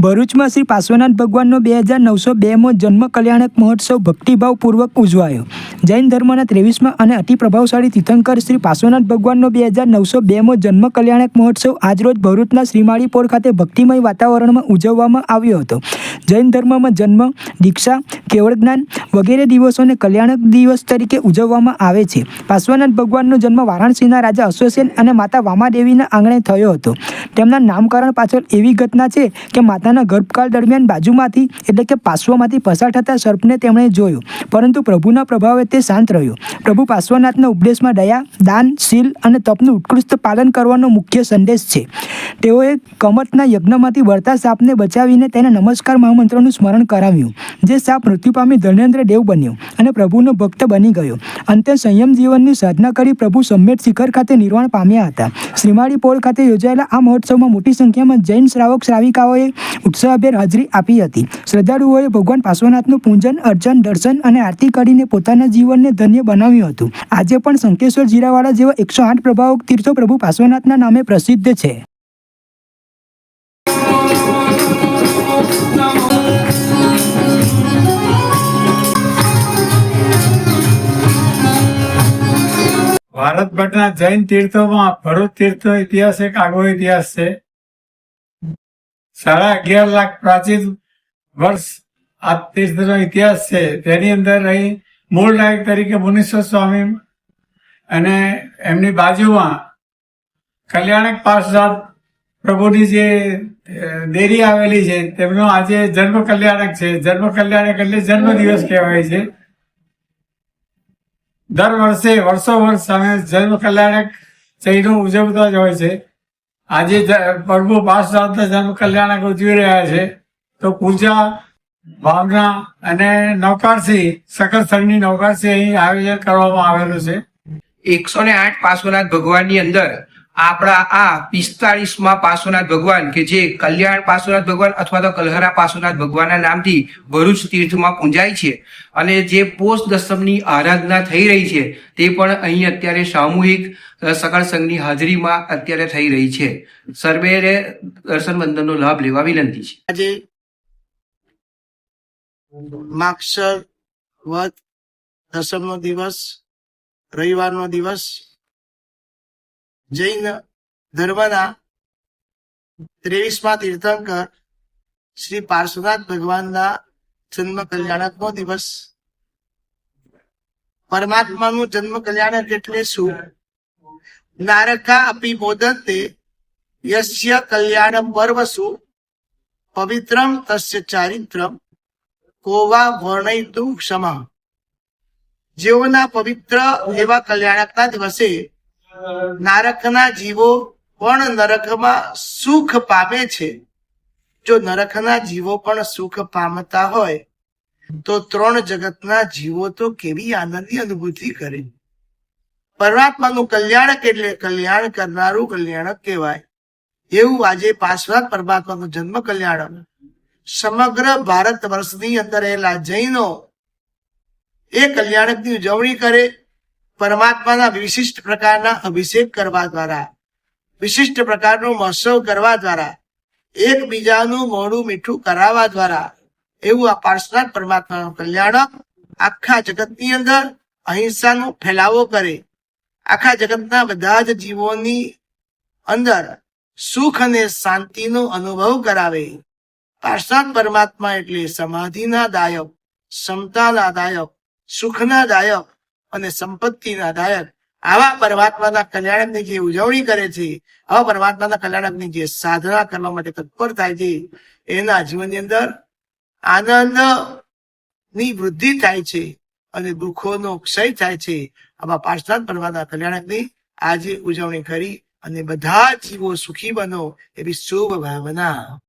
ભરૂચમાં શ્રી પાર્શ્વનાથ ભગવાનનો 2902મો જન્મ કલ્યાણક મહોત્સવ ભક્તિભાવપૂર્વક ઉજવાયો. જૈન ધર્મના 23મા અને અતિ પ્રભાવશાળી તીર્થંકર શ્રી પાર્શ્વનાથ ભગવાનનો 2902મો જન્મ કલ્યાણક મહોત્સવ આજરોજ ભરૂચના શ્રીમાળી પોળ ખાતે ભક્તિમય વાતાવરણમાં ઉજવવામાં આવ્યો હતો. જૈન ધર્મમાં જન્મ, દીક્ષા, કેવળ જ્ઞાન વગેરે દિવસોને કલ્યાણક દિવસ તરીકે ઉજવવામાં આવે છે. પાર્શ્વનાથ ભગવાનનો જન્મ વારાણસીના રાજા અશ્વસેન અને માતા વામાદેવીના આંગણે થયો હતો. તેમના નામકરણ પાછળ એવી ઘટના છે કે માતાના ગર્ભકાળ દરમિયાન બાજુમાંથી એટલે કે પાર્શ્વમાંથી પસાર થતા સર્પને તેમણે જોયો, પરંતુ પ્રભુના પ્રભાવે તે શાંત રહ્યો. પ્રભુ પાર્શ્વનાથના ઉપદેશમાં દયા, દાન, શીલ અને તપનું ઉત્કૃષ્ટ પાલન કરવાનો મુખ્ય સંદેશ છે. તેઓએ કમતના યજ્ઞમાંથી વળતા સાપને બચાવીને તેને નમસ્કાર મહામંત્રનું સ્મરણ કરાવ્યું, જે સાપ મૃત્યુ પામી ધર્મેન્દ્ર દેવ બન્યો અને પ્રભુનો ભક્ત બની ગયો. અંતે સંયમ જીવનની સાધના કરી પ્રભુ સમ્મેત શિખર ખાતે નિર્વાણ પામ્યા હતા. શ્રીમાળી પોળ ખાતે યોજાયેલા આ મહોત્સવમાં મોટી સંખ્યામાં જૈન શ્રાવક શ્રાવિકાઓએ ઉત્સાહભેર હાજરી આપી હતી. શ્રદ્ધાળુઓએ ભગવાન પાર્શ્વનાથનું પૂજન, અર્ચન, દર્શન અને આરતી કરીને પોતાના જીવનને ધન્ય બનાવ્યું હતું. આજે પણ શંખેશ્વર, જીરાવાડા જેવા 108 પ્રભાવક તીર્થો પ્રભુ પાર્શ્વનાથના નામે પ્રસિદ્ધ છે. ભારત ભટ્ટના જૈન તીર્થોમાં ભરૂચ તીર્થનો ઇતિહાસ એક આગવો ઇતિહાસ છે. 11.5 લાખ પ્રાચીન વર્ષ આ તીર્થનો ઇતિહાસ છે. તેની અંદર અહીં મૂળ નાયક તરીકે મુનીશ્વર સ્વામી અને એમની બાજુમાં કલ્યાણક પાર્શ્વનાથ પ્રભુની જે દેરી આવેલી છે તેમનો આજે જન્મ કલ્યાણક છે. જન્મ કલ્યાણક એટલે જન્મ દિવસ કહેવાય છે. દર વર્ષે વર્ષ અમે જન્મ કલ્યાણક જૈનો ઉજવતા જ હોય છે. આજે પ્રભુ પાર્શ્વનાથના જન્મ કલ્યાણક ઉજવી રહ્યા છે. તો પૂજા, ભાવના અને નૌકારસી, સકળ સંઘની નૌકારસી અહીં આયોજન કરવામાં આવેલું છે. 108 પાર્શ્વનાથ ભગવાનની અંદર આપણા આ 45માં પાર્શ્વનાથ ભગવાન કે જે કલ્યાણ પાર્શ્વનાથ ભગવાન અથવા તો કલહરા પાર્શ્વનાથ ભગવાનના નામથી ભરૂચ તીર્થમાં પૂંજાય છે. અને જે પોષ દસમની આરાધના થઈ રહી છે તે પણ અહીં અત્યારે સામૂહિક સકળ સંઘની હાજરીમાં અત્યારે થઈ રહી છે. સર્વેને દર્શન વંદનનો લાભ લેવા વિનંતી છે. આજે માગશર વદ દસમનો દિવસ, રવિવારનો દિવસ, જૈન ધર્મના 23મા તીર્થંકર શ્રી પાર્શ્વનાથ ભગવાનના જન્મ કલ્યાણકનો દિવસ. પરમાત્માનું જન્મ કલ્યાણક એટલે શું? નારકા અપી મોદન્તે યસ્ય કલ્યાણમ પર્વસુ પવિત્રમ તસ્ય ચારિત્રમ કોવા વર્ણયિતું ક્ષમા. જેઓના પવિત્ર એવા કલ્યાણકના દિવસે નારકના જીવો પણ નરકમાં સુખ પામે છે. જો નરકના જીવો પણ સુખ પામતા હોય તો 3 જગતના જીવો તો કેવી આનંદની અનુભૂતિ કરે. પરમાત્માનું કલ્યાણક એટલે કલ્યાણ કરનારું કલ્યાણક કહેવાય. એવું આજે પાર્શ્વનાથ પરમાત્માનું જન્મ કલ્યાણક સમગ્ર ભારત વર્ષની અંદર રહેલા જૈનો એ કલ્યાણકની ઉજવણી કરે. પરમાત્માના વિશિષ્ટ પ્રકારના અભિષેક કરવા દ્વારા, વિશિષ્ટ પ્રકારનો મહોત્સવ કરવા દ્વારા, એકબીજાનું મોઢું મીઠું કરાવવા દ્વારા એવું આ પાર્શ્વનાથ પરમાત્માનું કલ્યાણક આખા જગતની અંદર અહિંસાનો ફેલાવો કરે. આખા જગતના બધા જ જીવોની અંદર સુખ અને શાંતિનો અનુભવ કરાવે. પાર્શ્વનાથ પરમાત્મા એટલે સમાધિના દાયક, સમતાના દાયક, સુખના દાયક અને સંપત્તિના દાયક. આવા પરમાત્માના કલ્યાણકની જે ઉજવણી કરે છે, આવા પરમાત્માના કલ્યાણકની જે સાધના કરવા માટે તત્પર થાય છે, એના જીવનની અંદર આનંદ ની વૃદ્ધિ થાય છે અને દુઃખોનો ક્ષય થાય છે. આવા પાર્શ્વનાથ પરમાત્માના કલ્યાણકની આજે ઉજવણી કરી અને બધા જીવો સુખી બનો એવી શુભ ભાવના.